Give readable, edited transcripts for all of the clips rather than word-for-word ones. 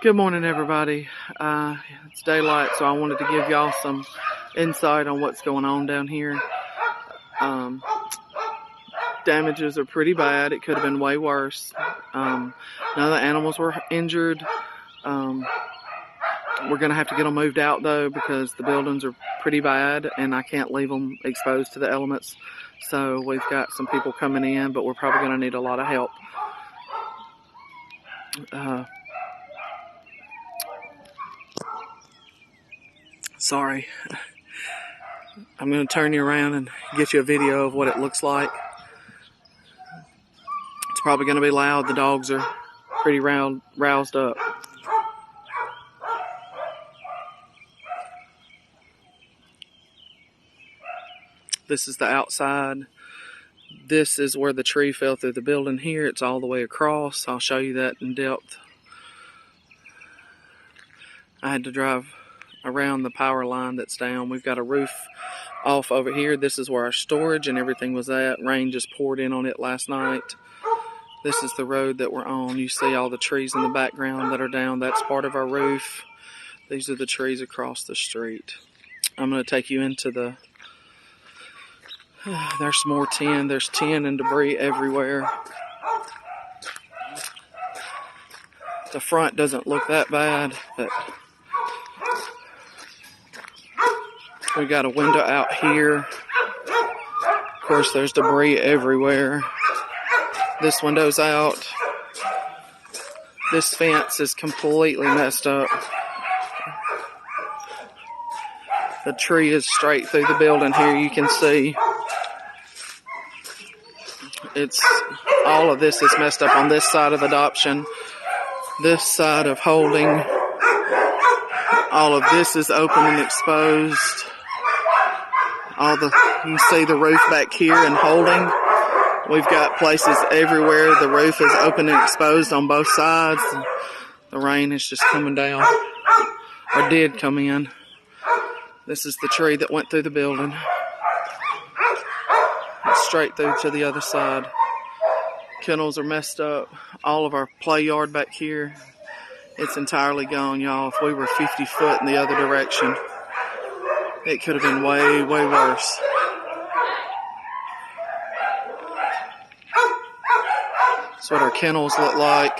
Good morning, everybody. It's daylight, so I wanted to give y'all some insight on what's going on down here. Damages are pretty bad. It could have been way worse. None of the animals were injured. We're going to have to get them moved out, though, because the buildings are pretty bad, and I can't leave them exposed to the elements. So we've got some people coming in, but we're probably going to need a lot of help. Sorry. I'm going to turn you around and get you a video of what it looks like. It's probably going to be loud. The dogs are pretty roused up. This is the outside. This is where the tree fell through the building here. It's all the way across. I'll show you that in depth. I had to drive around the power line that's down. We've got a roof off over here. This is where our storage and everything was at. Rain just poured in on it last night. This is the road that we're on. You see all the trees in the background that are down. That's part of our roof. These are the trees across the street. I'm going to take you into the... There's more tin. There's tin and debris everywhere. The front doesn't look that bad, but we got a window out here. Of course, there's debris everywhere. This window's out. This fence is completely messed up. The tree is straight through the building here, you can see. All of this is messed up on this side of adoption, this side of holding. All of this is open and exposed. You can see the roof back here and holding. We've got places everywhere. The roof is open and exposed on both sides. The rain is just coming down, or did come in. This is the tree that went through the building. It's straight through to the other side. Kennels are messed up. All of our play yard back here, it's entirely gone, y'all. If we were 50 foot in the other direction, it could have been way, way worse. That's what our kennels look like.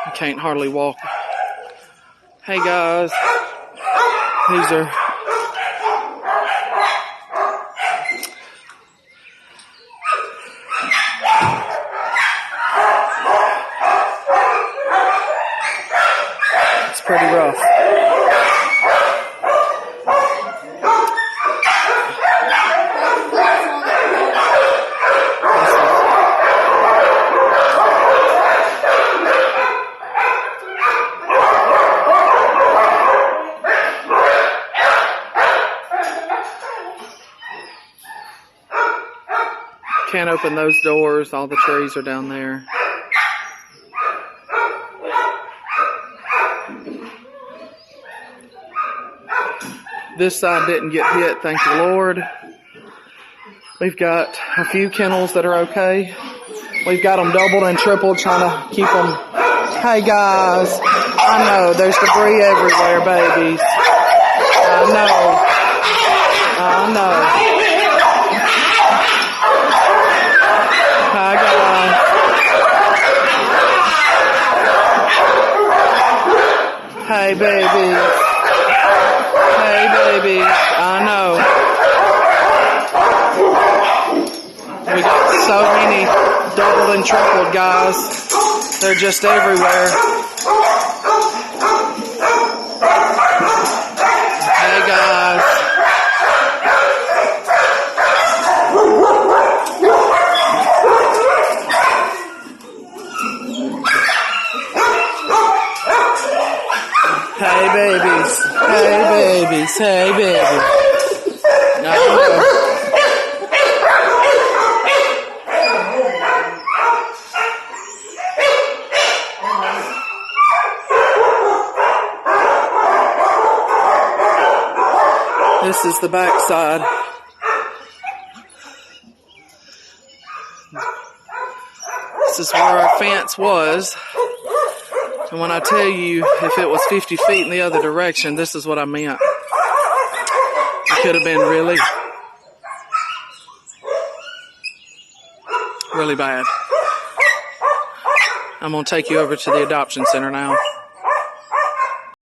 I can't hardly walk. Hey guys, these are... It's pretty rough. Can't open those doors. All the trees are down there. This side didn't get hit, thank the Lord. We've got a few kennels that are okay. We've got them doubled and tripled, trying to keep them. Hey guys, I know there's debris everywhere, babies. I know. Hi guys. Hey babies. Hey babies, I know. We got so many doubled and tripled, guys. They're just everywhere. Hey guys. Hey babies, hey babies, hey babies. No. This is the back side. This is where our fence was. And when I tell you if it was 50 feet in the other direction, this is what I meant. It could have been really, really bad. I'm going to take you over to the adoption center now.